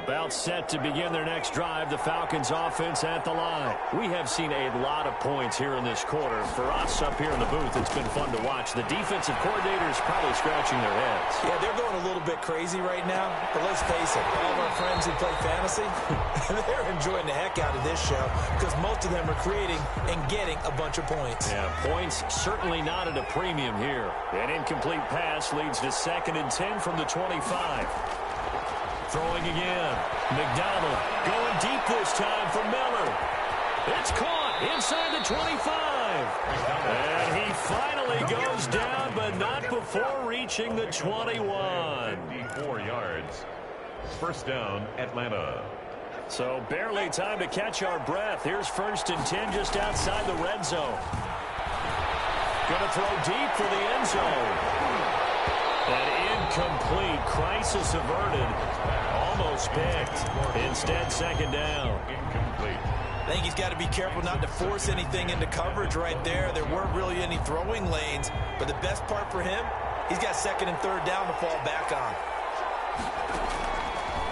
About set to begin their next drive, the Falcons offense at the line. We have seen a lot of points here in this quarter. For us up here in the booth, it's been fun to watch. The defensive coordinators probably scratching their heads. Yeah, they're going a little bit crazy right now. But let's face it, all of our friends who play fantasy, they're enjoying the heck out of this show because most of them are creating and getting a bunch of points. Yeah, points certainly not at a premium here. An incomplete pass leads to 2nd and 10 from the 25. Throwing again. McDonald going deep this time for Miller. It's caught inside the 25. And he finally goes down, but not before reaching the 21. 54 yards. First down, Atlanta. So barely time to catch our breath. Here's 1st and 10 just outside the red zone. Going to throw deep for the end zone. An incomplete, crisis averted. Almost picked. Instead, 2nd down. Incomplete. I think he's got to be careful not to force anything into coverage right there. There weren't really any throwing lanes. But the best part for him, he's got 2nd and 3rd down to fall back on.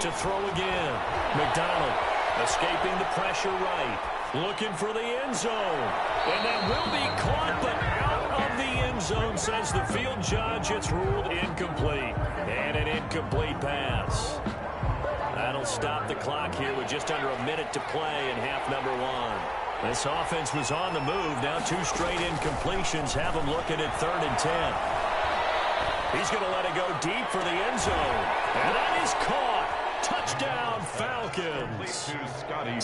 To throw again. McDonald escaping the pressure right. Looking for the end zone. And that will be caught, but out of the end zone, says the field judge. It's ruled incomplete. And an incomplete pass. That'll stop the clock here with just under a minute to play in half number 1. This offense was on the move. Now 2 straight incompletions have them looking at 3rd and 10. He's going to let it go deep for the end zone. And that is caught. Touchdown, Falcons.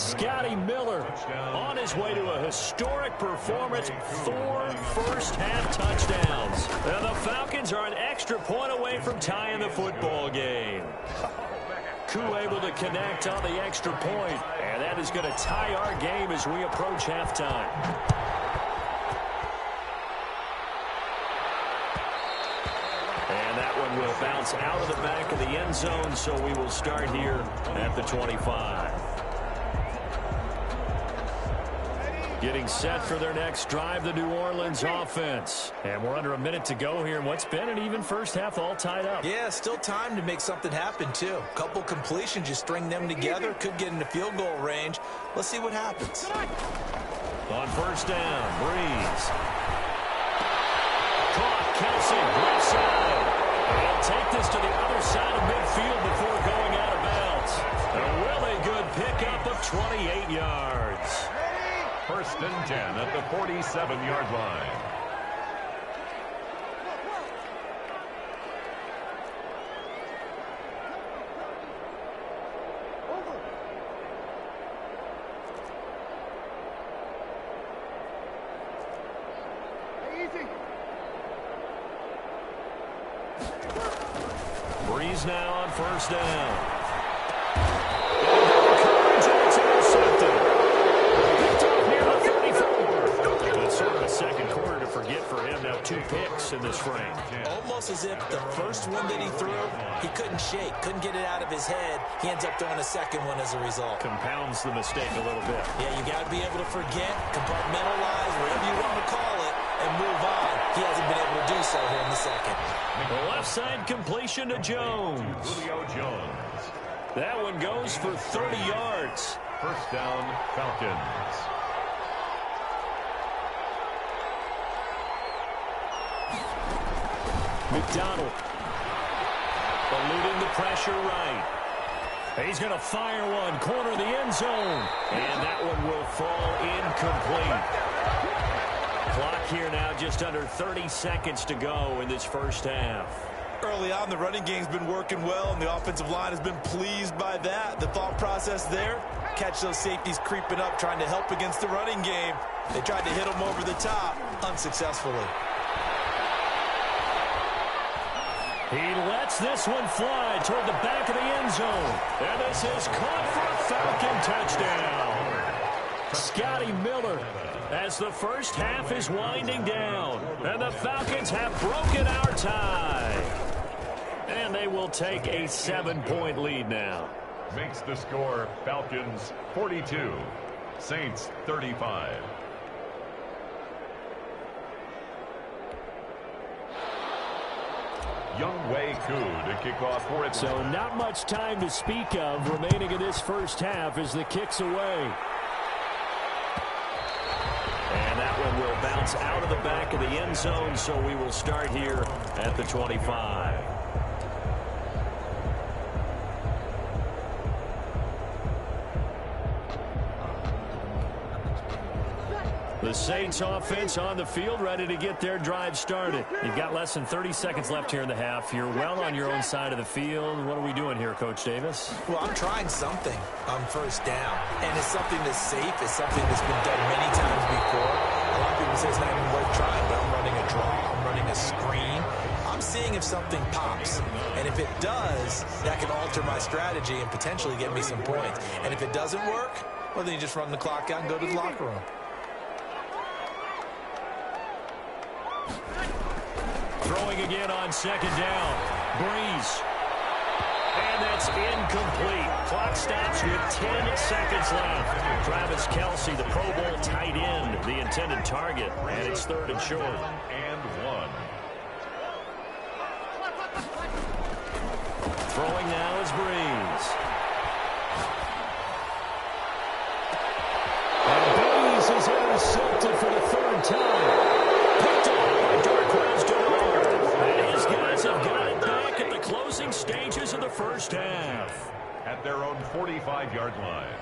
Scotty Miller on his way to a historic performance. 4 first-half touchdowns. And the Falcons are an extra point away from tying the football game. Koo able to connect on the extra point. And that is going to tie our game as we approach halftime. And that one will bounce out of the back of the end zone, so we will start here at the 25. Getting set for their next drive, the New Orleans offense. And we're under a minute to go here in what's been an even first half, all tied up. Yeah, still time to make something happen, too. A couple completions, just string them together. Could get into field goal range. Let's see what happens. On 1st down, Breeze. Caught, Kelsey, right side. They'll take this to the other side of midfield before going out of bounds. A really good pickup of 28 yards. 1st and 10 at the 47-yard line. Breeze now on 1st down. Second quarter to forget for him. Now 2 picks in this frame. Almost as if the first one that he threw, he couldn't shake, couldn't get it out of his head. He ends up throwing a second one as a result. Compounds the mistake a little bit. Yeah, you got to be able to forget, compartmentalize, whatever you want to call it, and move on. He hasn't been able to do so here in the second. The left side completion to Jones. Julio Jones. That one goes for 30 yards. 1st down, Falcons. McDonald eluding the pressure right. He's going to fire one, corner the end zone. And that one will fall incomplete. Clock here now just under 30 seconds to go in this first half. Early on, the running game's been working well, and the offensive line has been pleased by that. The thought process there, catch those safeties creeping up, trying to help against the running game. They tried to hit them over the top, unsuccessfully. He lets this one fly toward the back of the end zone. And this is caught for a Falcon touchdown. Scotty Miller, as the first half is winding down. And the Falcons have broken our tie. And they will take a 7-point lead now. Makes the score Falcons 42, Saints 35. to kick off for it. So not much time to speak of remaining in this first half as the kick's away. And that one will bounce out of the back of the end zone, so we will start here at the 25. The Saints offense on the field, ready to get their drive started. You've got less than 30 seconds left here in the half. You're well on your own side of the field. What are we doing here, Coach Davis? Well, I'm trying something on first down, and it's something that's safe. It's something that's been done many times before. A lot of people say it's not even worth trying, but I'm running a draw. I'm running a screen. I'm seeing if something pops, and if it does, that can alter my strategy and potentially get me some points. And if it doesn't work, well, then you just run the clock out and go to the locker room. Throwing again on second down. Breeze. And that's incomplete. Clock stops with 10 seconds left. Travis Kelce, the Pro Bowl tight end, the intended target. And it's third and short. And 1. Throwing now is Breeze. And Breeze is intercepted for the third time. Picked off by Darquez Dennard. And his guys have got it back at the closing stages of the first half. At their own 45-yard line.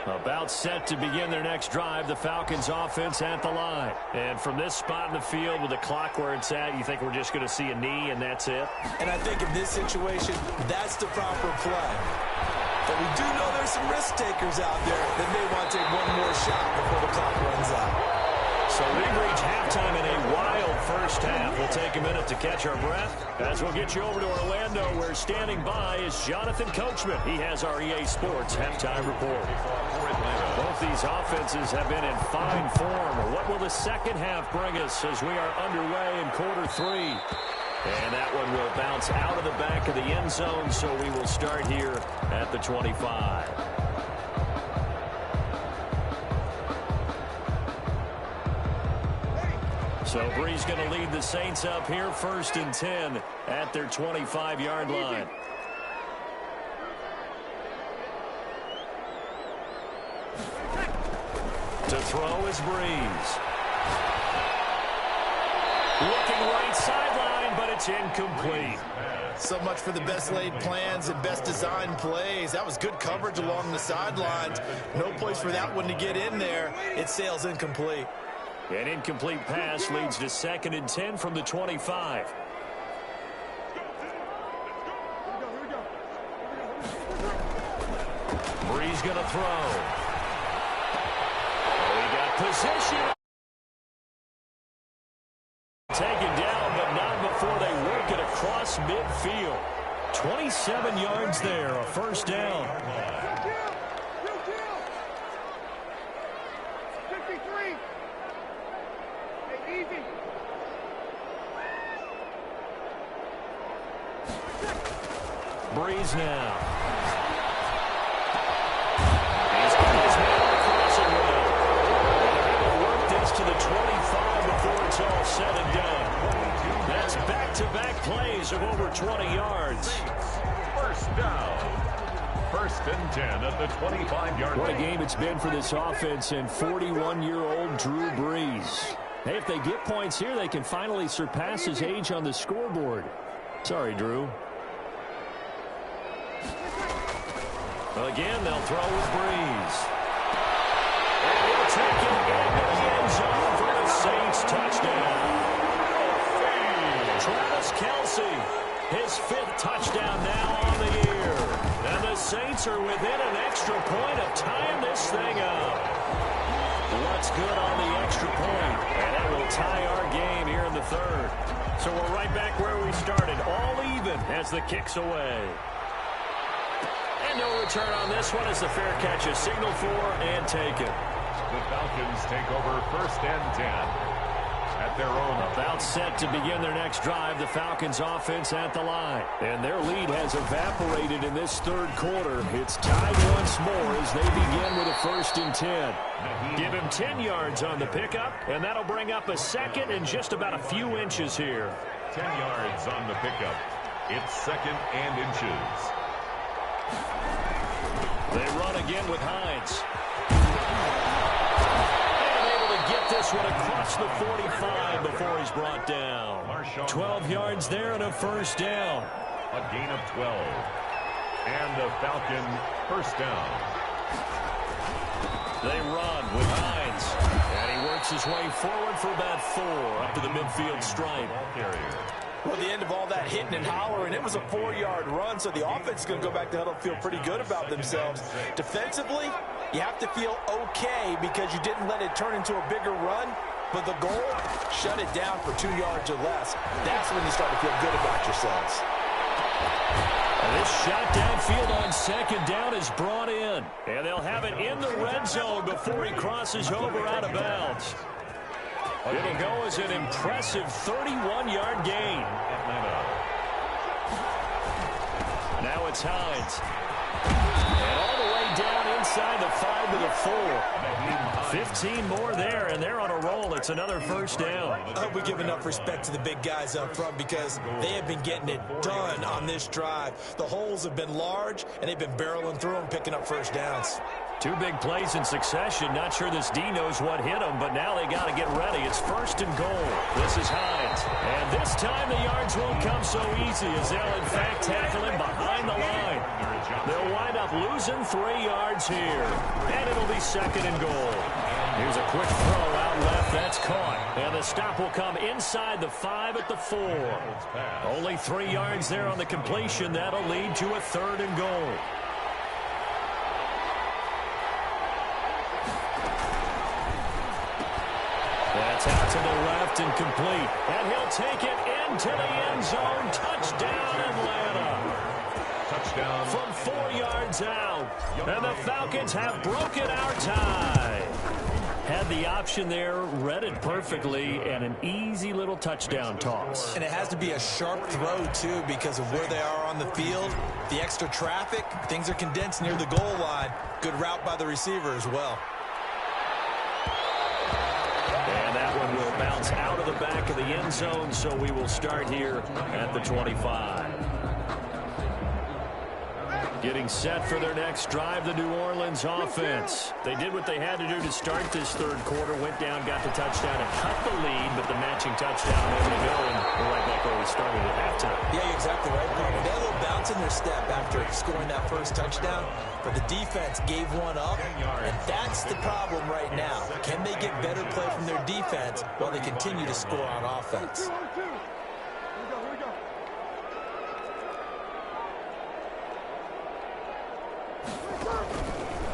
About set to begin their next drive, the Falcons offense at the line. And from this spot in the field with the clock where it's at, you think we're just going to see a knee and that's it? And I think in this situation, that's the proper play. But we do know there's some risk takers out there that may want to take one more shot before the clock runs out. So we reach halftime in a wild first half. We'll take a minute to catch our breath as we'll get you over to Orlando, where standing by is Jonathan Coachman. He has our EA Sports halftime report. Both these offenses have been in fine form. What will the second half bring us as we are underway in quarter 3? And that one will bounce out of the back of the end zone, so we will start here at the 25. So Breeze going to lead the Saints up here, first and 10 at their 25-yard line. To throw is Breeze. Looking right sideline, but it's incomplete. So much for the best laid plans and best designed plays. That was good coverage along the sidelines. No place for that one to get in there. It sails incomplete. An incomplete pass leads to second and 10 from the 25. Breeze going to throw. We got position. Taken down, but not before they work it across midfield. 27 yards there, a first down. 53. Hey, easy. Breeze now. He's got his man on the crossing route. Work this to the 25 before it's all said and done. That's back-to-back plays of over 20 yards. First down. First and 10 at the 25-yard line. What a game it's been for this offense and 41-year-old Drew Brees. Hey, if they get points here, they can finally surpass his age on the scoreboard. Sorry, Drew. Again, they'll throw with Breeze. And he'll take it into the end zone for the Saints touchdown. Travis Kelce, his 5th touchdown now on the year. And the Saints are within an extra point of tying this thing up. What's good on the extra point? And it will tie our game here in the 3rd. So we're right back where we started, all even as the kick's away. And no return on this one as the fair catch is signaled for and taken. The Falcons take over first and 10. at their own. About set to begin their next drive, the Falcons offense at the line. And their lead has evaporated in this third quarter. It's tied once more as they begin with a 1st and 10. Give him 10 yards on the pickup, and that'll bring up a second and just about a few inches here. 10 yards on the pickup. It's 2nd and inches. They run again with Hines. And able to get this one across the 45 before he's brought down. 12 yards there and a 1st down. A gain of 12. And a Falcon 1st down. They run with Hines. And he works his way forward for about 4 up to the midfield stripe. Well, the end of all that hitting and hollering, it was a 4-yard run, so the offense is going to go back to huddle and feel pretty good about themselves. Defensively, you have to feel okay because you didn't let it turn into a bigger run, but the goal, shut it down for 2 yards or less. That's when you start to feel good about yourselves. This shot downfield on 2nd down is brought in, and they'll have it in the red zone before he crosses over out of bounds. It'll go as an impressive 31-yard gain. Now it's Hines. And all the way down inside the 5 to the 4. 15 more there, and they're on a roll. It's another 1st down. I hope we give enough respect to the big guys up front because they have been getting it done on this drive. The holes have been large, and they've been barreling through them, picking up 1st downs. 2 big plays in succession. Not sure this D knows what hit him, but now they got to get ready. It's 1st and goal. This is Hines. And this time the yards won't come so easy as they'll, in fact, tackle him behind the line. They'll wind up losing 3 yards here. And it'll be 2nd and goal. Here's a quick throw out left. That's caught. And the stop will come inside the 5 at the 4. Only 3 yards there on the completion. That'll lead to a 3rd and goal. That's out to the left and complete. And he'll take it into the end zone. Touchdown, Atlanta. Touchdown. From 4 yards out. And the Falcons have broken our tie. Had the option there, read it perfectly, and an easy little touchdown toss. And it has to be a sharp throw, too, because of where they are on the field. The extra traffic, things are condensed near the goal line. Good route by the receiver as well. And that one will bounce out of the back of the end zone, so we will start here at the 25. Getting set for their next drive, the New Orleans offense. They did what they had to do to start this third quarter, went down, got the touchdown, and cut the lead, but the matching touchdown able to go, and we're right back where we started at halftime. Yeah, you're exactly right, Carter. They had a little bounce in their step after scoring that first touchdown, but the defense gave one up, and that's the problem right now. Can they get better play from their defense while they continue to score on offense?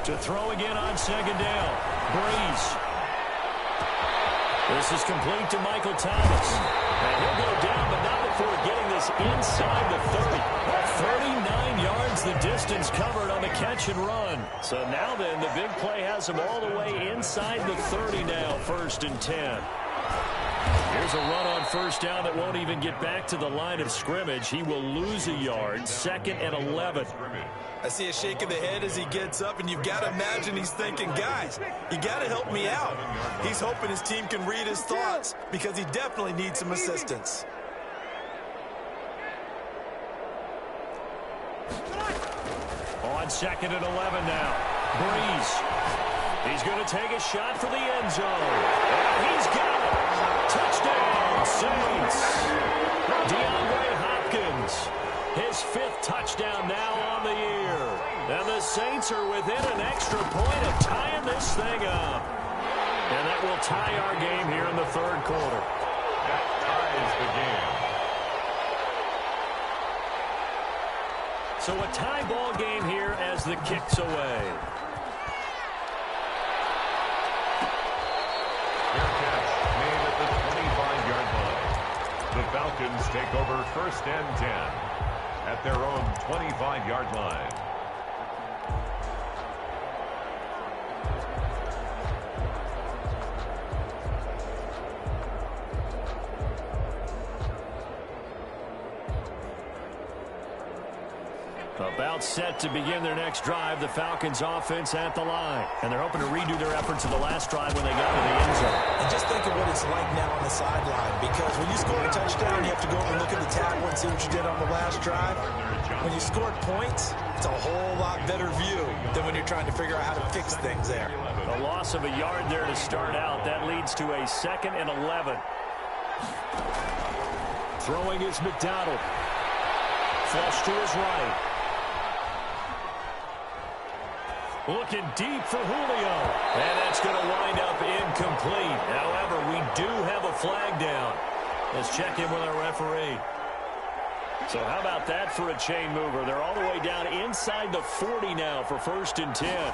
To throw again on 2nd down. Breeze. This is complete to Michael Thomas. And he'll go down, but not before getting this inside the 30. 39 yards the distance covered on the catch and run. So now then, the big play has him all the way inside the 30 now, 1st and 10. Here's a run on 1st down that won't even get back to the line of scrimmage. He will lose a yard, 2nd and 11. I see a shake of the head as he gets up, and you've got to imagine he's thinking, guys, you got to help me out. He's hoping his team can read his thoughts because he definitely needs some assistance. On 2nd and 11 now. Breeze. He's going to take a shot for the end zone. And he's got it. Touchdown, Saints. DeAndre Hopkins. His 5th touchdown now on the year. And the Saints are within an extra point of tying this thing up. And that will tie our game here in the third quarter. That ties the game. So a tie ball game here as the kick's away. Fair catch made at the 25-yard line. The Falcons take over 1st and 10 at their own 25-yard line. About set to begin their next drive, the Falcons offense at the line. And they're hoping to redo their efforts of the last drive when they got to the end zone. And just think of what it's like now on the sideline, because when you score a touchdown, you have to go over and look at the table and see what you did on the last drive. When you scored points, it's a whole lot better view than when you're trying to figure out how to fix things there. A loss of a yard there to start out. That leads to a 2nd and 11. Throwing is McDonald. Flush to his right. Looking deep for Julio. And that's going to wind up incomplete. However, we do have a flag down. Let's check in with our referee. So how about that for a chain mover? They're all the way down inside the 40 now for 1st and 10.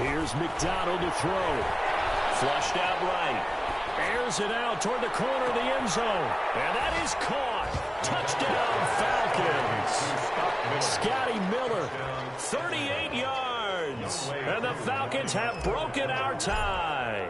Here's McDonald to throw. Flushed out right. Airs it out toward the corner of the end zone. And that is caught. Touchdown, Falcons. Scotty Miller, 38 yards. And the Falcons have broken our tie.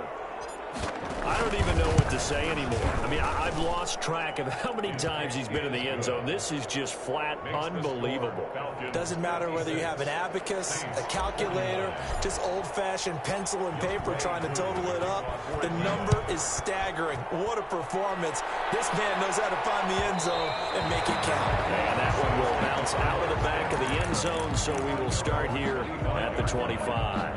I don't even know what to say anymore. I mean, I've lost track of how many times he's been in the end zone. This is just flat unbelievable. Doesn't matter whether you have an abacus, a calculator, just old-fashioned pencil and paper trying to total it up. The number is staggering. What a performance. This man knows how to find the end zone and make it count. And that one will bounce out of the back of the end zone, so we will start here at the 25.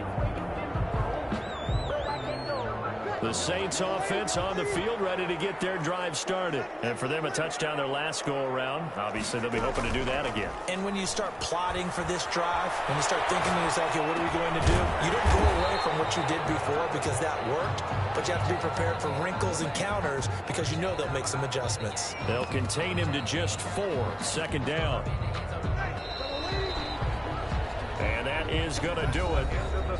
The Saints offense on the field, ready to get their drive started. And for them, a touchdown their last go-around. Obviously, they'll be hoping to do that again. And when you start plotting for this drive, when you start thinking to yourself, okay, what are we going to do? You don't go away from what you did before because that worked, but you have to be prepared for wrinkles and counters because you know they'll make some adjustments. They'll contain him to just 4. 2nd down. And that is going to do it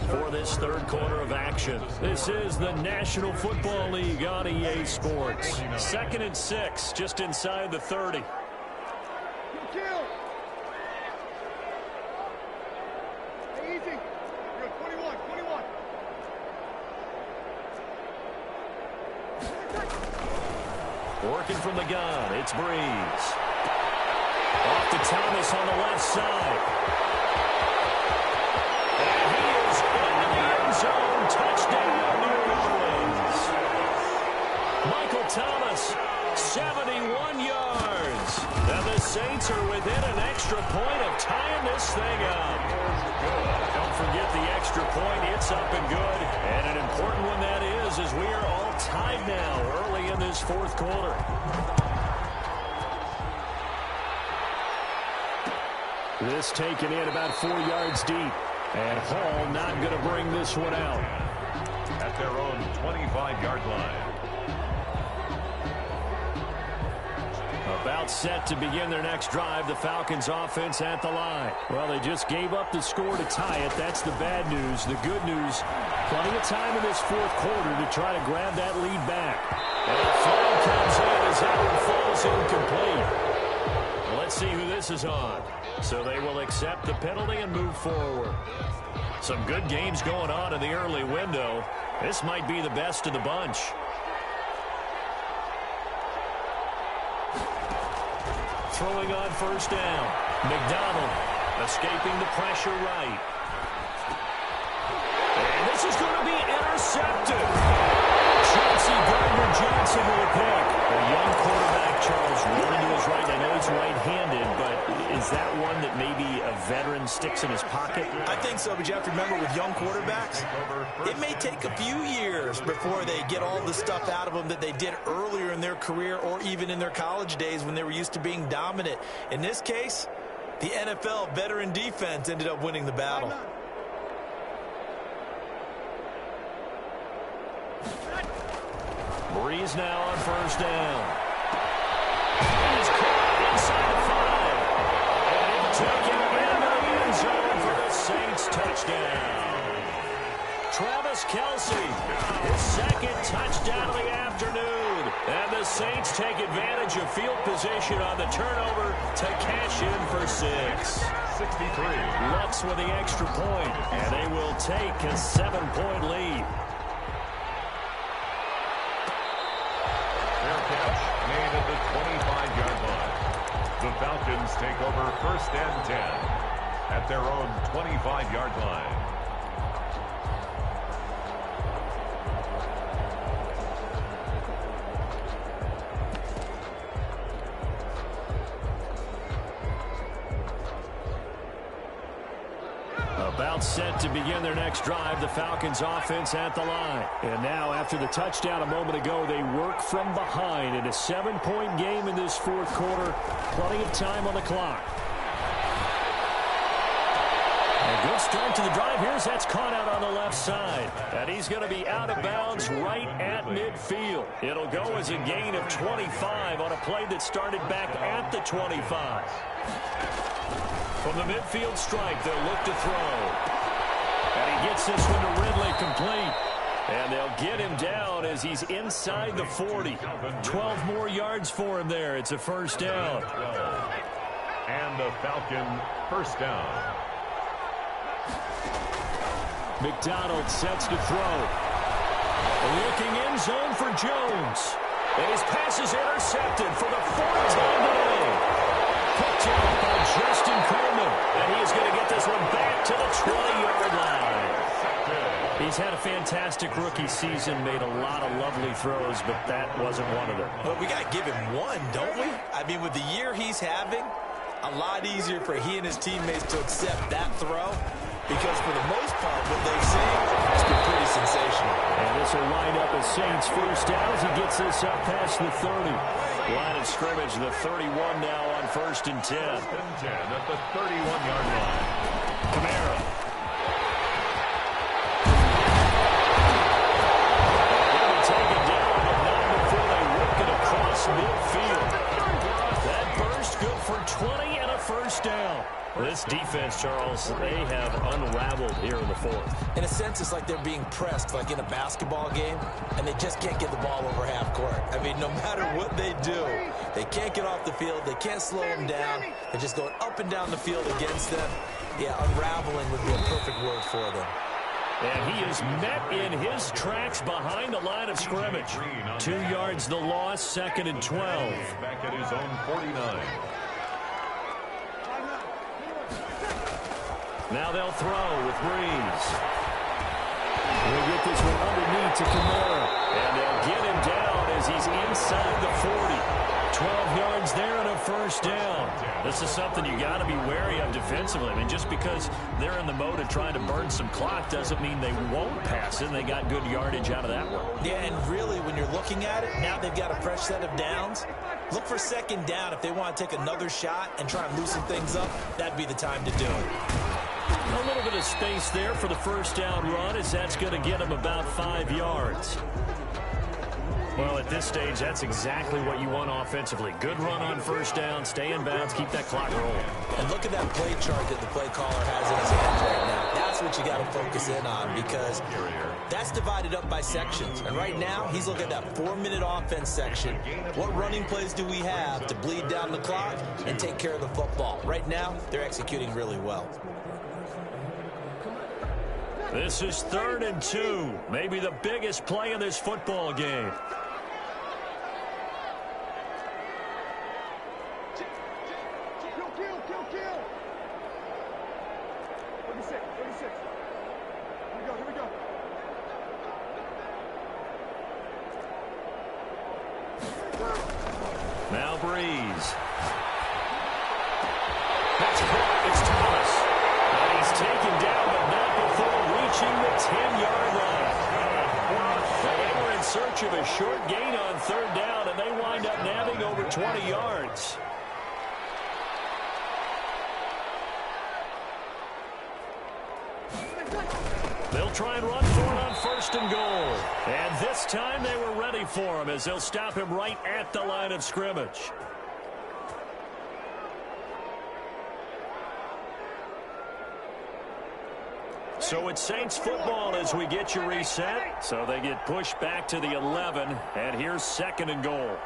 for this 3rd quarter of action. This is the National Football League on EA Sports. 2nd and 6, just inside the 30. Working from the gun, it's Breeze. Off to Thomas on the left side. Zone touchdown, New Orleans. Michael Thomas, 71 yards. And the Saints are within an extra point of tying this thing up. Don't forget the extra point. It's up and good. And an important one that is, as we are all tied now early in this 4th quarter. This taken in about 4 yards deep. And Hall not going to bring this one out. At their own 25-yard line. About set to begin their next drive, the Falcons offense at the line. Well, they just gave up the score to tie it. That's the bad news. The good news, plenty of time in this 4th quarter to try to grab that lead back. And the flag comes in as that one falls incomplete. Well, let's see who this is on. So they will accept the penalty and move forward. Some good games going on in the early window. This might be the best of the bunch. Throwing on 1st down. McDonald escaping the pressure right. And this is going to be intercepted. Chauncey Gardner-Johnson with a pick. A young quarterback, Charles, rolling to his right. I know he's right-handed, but is that one that maybe a veteran sticks in his pocket? I think so, but you have to remember with young quarterbacks, it may take a few years before they get all the stuff out of them that they did earlier in their career or even in their college days when they were used to being dominant. In this case, the NFL veteran defense ended up winning the battle. Breeze now on 1st down. He's caught inside the 5. And taken into the end zone for the Saints touchdown. Travis Kelce, his 2nd touchdown of the afternoon. And the Saints take advantage of field position on the turnover to cash in for 6. 63. Lux with the extra point, and they will take a 7-point lead. Fair catch made at the 25-yard line. The Falcons take over 1st and 10 at their own 25-yard line. About set to begin their next drive, the Falcons offense at the line. And now, after the touchdown a moment ago, they work from behind in a 7-point game in this 4th quarter. Plenty of time on the clock. A good start to the drive. That's caught out on the left side. And he's going to be out of bounds right at midfield. It'll go as a gain of 25 on a play that started back at the 25. From the midfield stripe, they'll look to throw. And he gets this one to Ridley complete. And they'll get him down as he's inside the 40. 12 more yards for him there. It's a 1st down. And a Falcon 1st down. McDonald sets to throw. Looking end zone for Jones. And his pass is intercepted for the 4th time today. Picked out by Justin Coleman. And he is going to get this one back to the 20-yard line. He's had a fantastic rookie season, made a lot of lovely throws, but that wasn't one of them. But we got to give him one, don't we? I mean, with the year he's having, a lot easier for he and his teammates to accept that throw. Because for the most part, what they've seen has been pretty sensational. And this will wind up as Saints 1st down as he gets this up past the 30. Line of scrimmage, the 31 now on 1st and 10. 1st and 10 at the 31-yard line. Kamara. They'll be taken down, but not before they work it across midfield. That burst good for 20 and a 1st down. This defense, Charles, they have unraveled here in the 4th. In a sense, it's like they're being pressed, like in a basketball game, and they just can't get the ball over half court. I mean, no matter what they do, they can't get off the field. They can't slow them down. They're just going up and down the field against them. Yeah, unraveling would be a perfect word for them. And he is met in his tracks behind the line of scrimmage. 2 yards the loss, 2nd and 12. Back at his own 49. Now they'll throw with Breeze. We'll get this one underneath to Kamara. And they'll get him down as he's inside the 40. 12 yards there and a 1st down. This is something you got to be wary of defensively. I mean, just because they're in the mode of trying to burn some clock doesn't mean they won't pass it. They got good yardage out of that one. Yeah, and really, when you're looking at it, now they've got a fresh set of downs. Look for 2nd down if they want to take another shot and try and loosen things up. That'd be the time to do it. A little bit of space there for the 1st down run, as that's going to get him about 5 yards. Well, at this stage, that's exactly what you want offensively. Good run on 1st down, stay in bounds, keep that clock rolling. And look at that play chart that the play caller has in his hands right now. That's what you got to focus in on, because that's divided up by sections. And right now, he's looking at that 4-minute offense section. What running plays do we have to bleed down the clock and take care of the football? Right now, they're executing really well. This is 3rd and 2. Maybe the biggest play in this football game. Now Breeze. That's caught. It's Thomas. And he's taken down, but not before reaching the 10-yard line. Well, they were in search of a short gain on 3rd down, and they wind up nabbing over 20 yards. They'll try and run for it on 1st and goal. And this time they were ready for him, as they'll stop him right at the line of scrimmage. So it's Saints football as we get you reset. So they get pushed back to the 11, and here's 2nd and goal.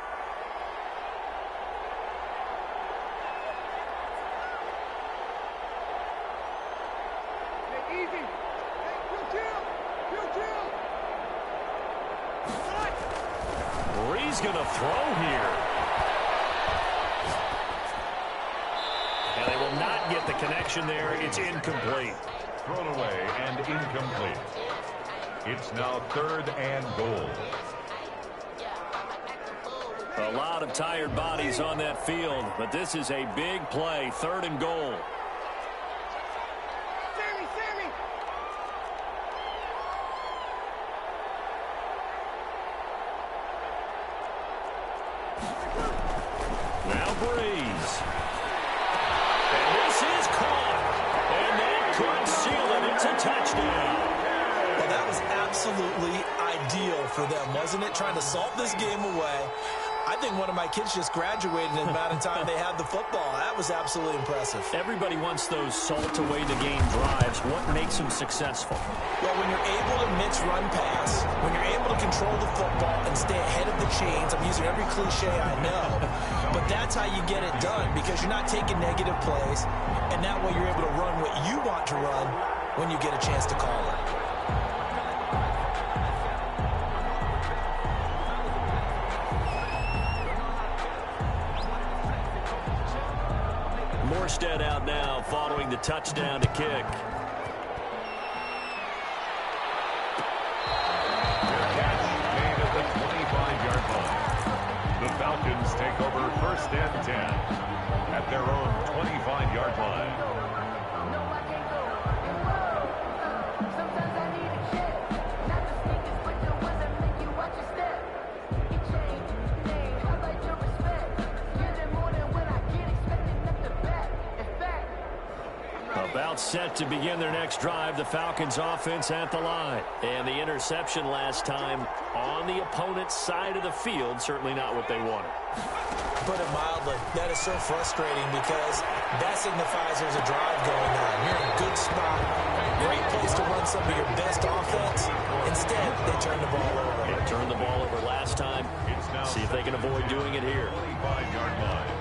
Breeze going to throw here. the connection there. It's incomplete. Thrown away and incomplete. It's now 3rd and goal. A lot of tired bodies on that field, but this is a big play. 3rd and goal. Now Breeze. And this is caught. And that could seal it. It's a touchdown. Well, that was absolutely ideal for them, wasn't it? Trying to salt this game away. I think one of my kids just graduated in the amount of time they had the football. That was absolutely impressive. Everybody wants those salt-away-the-game drives. What makes them successful? Well, when you're able to mix run pass, when you're able to control the football and stay ahead of the chains, I'm using every cliche I know, but that's how you get it done because you're not taking negative plays, and that way you're able to run what you want to run when you get a chance to call it. Morstead out now following the touchdown to kick. Their catch made at the 25-yard line. The Falcons take over 1st and 10 at their own 25-yard line. About set to begin their next drive. The Falcons offense at the line. And the interception last time on the opponent's side of the field. Certainly not what they wanted. Put it mildly, that is so frustrating because that signifies there's a drive going on. You're in a good spot. Great place to run some of your best offense. Instead, they turn the ball over. They turned the ball over last time. See if they can avoid doing it here. 25-yard line.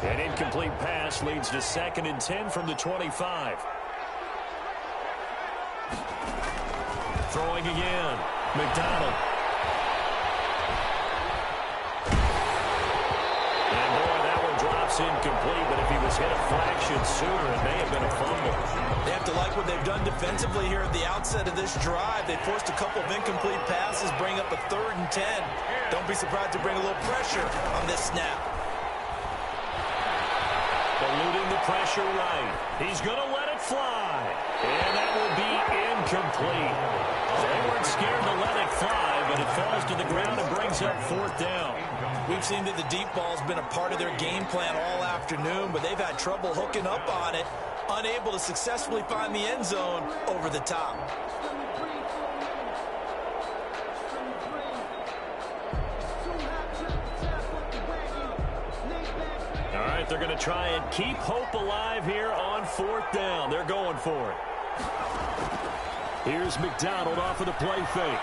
An incomplete pass leads to 2nd and 10 from the 25. Throwing again. McDonald. And boy, that one drops incomplete, but if he was hit a fraction sooner, it may have been a fumble. They have to like what they've done defensively here at the outset of this drive. They forced a couple of incomplete passes, bring up a 3rd and 10. Don't be surprised to bring a little pressure on this snap. Eluding the pressure right. He's going to let it fly. And that will be incomplete. They weren't scared to let it fly, but it falls to the ground and brings up 4th down. We've seen that the deep ball has been a part of their game plan all afternoon, but they've had trouble hooking up on it, unable to successfully find the end zone over the top. All right, they're going to try and keep hope alive here on 4th down. They're going for it. Here's McDonald off of the play fake.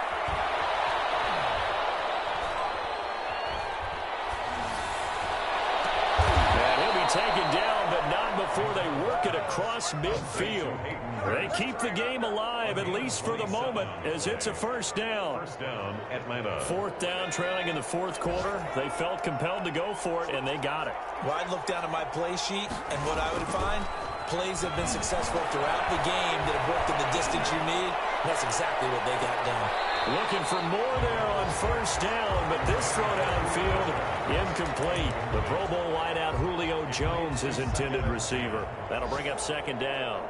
And he'll be taken down, but not before they work it across midfield. They keep the game alive, at least for the moment, as it's a 1st down. 1st down, Atlanta. 4th down, trailing in the 4th quarter. They felt compelled to go for it, and they got it. Well, I'd look down at my play sheet, and what I would find, plays have been successful throughout the game that have worked in the distance you need. That's exactly what they got done. Looking for more there on 1st down, but this throw downfield, incomplete. The Pro Bowl wideout Julio Jones, his intended receiver. That'll bring up 2nd down.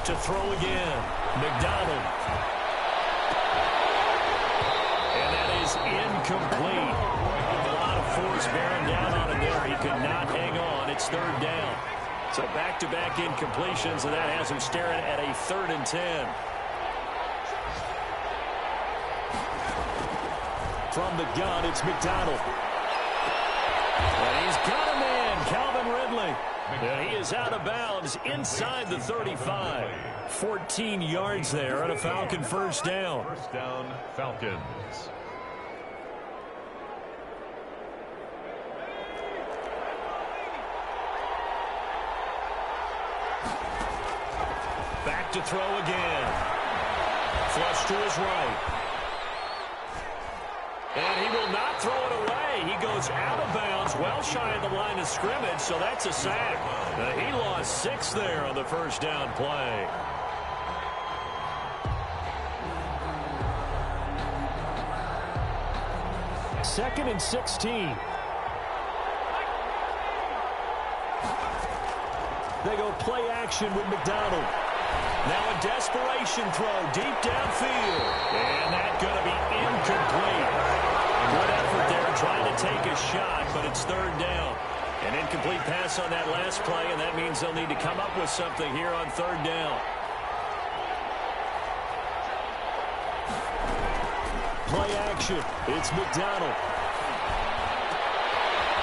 To throw again, McDonald. And that is incomplete. A lot of force bearing down on him there. He could not hang on. It's 3rd down. So back-to-back incompletions, and that has him staring at a 3rd and 10. From the gun, it's McDonald. And he's got a man, Calvin Ridley. And he is out of bounds inside the 35. 14 yards there and a Falcon 1st down. 1st down, Falcons. back to throw again. Flush to his right. And he will not throw it away. He goes out of bounds, well shy of the line of scrimmage, so that's a sack. He lost 6 there on the first down play. Second and 16. They go play action with McDonald. Now a desperation throw deep downfield. And that's going to be incomplete. Good effort there trying to take a shot, but it's third down. An incomplete pass on that last play, and that means they'll need to come up with something here on third down. Play action. It's McDonald.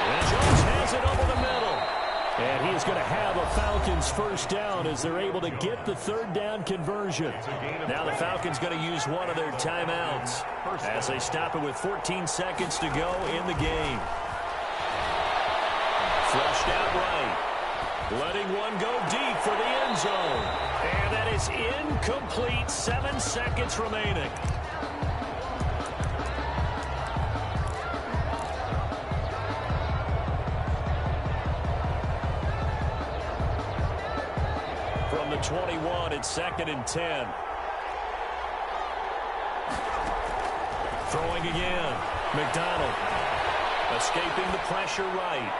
And Jones has it over the middle. And he is going to have a Falcons first down as they're able to get the third down conversion. Now the Falcons going to use one of their timeouts as they stop it with 14 seconds to go in the game. Flushed out right. Letting one go deep for the end zone. And that is incomplete. 7 seconds remaining. From the 21, it's second and 10. Throwing again. McDonald escaping the pressure right.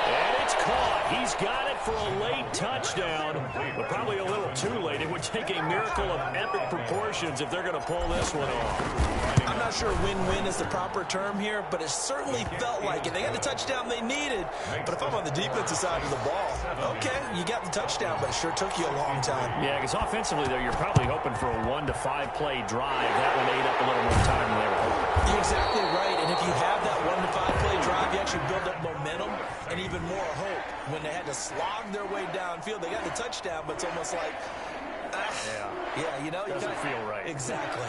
And it's caught. He's got it for a late touchdown, but probably a little too late. It would take a miracle of epic proportions if they're going to pull this one off. I'm not sure win-win is the proper term here, but it certainly felt like it. They got the touchdown they needed, but if I'm on the defensive side of the ball, okay, you got the touchdown, but it sure took you a long time. Yeah, because offensively, though, you're probably hoping for a 1 to 5 play drive. That one ate up a little more time than they were hoping. You're exactly right, and if you have that 1 to 5 play drive, you actually build up momentum and even more hope. When they had to slog their way downfield, they got the touchdown, but it's almost like, yeah, you know, doesn't feel right. Exactly.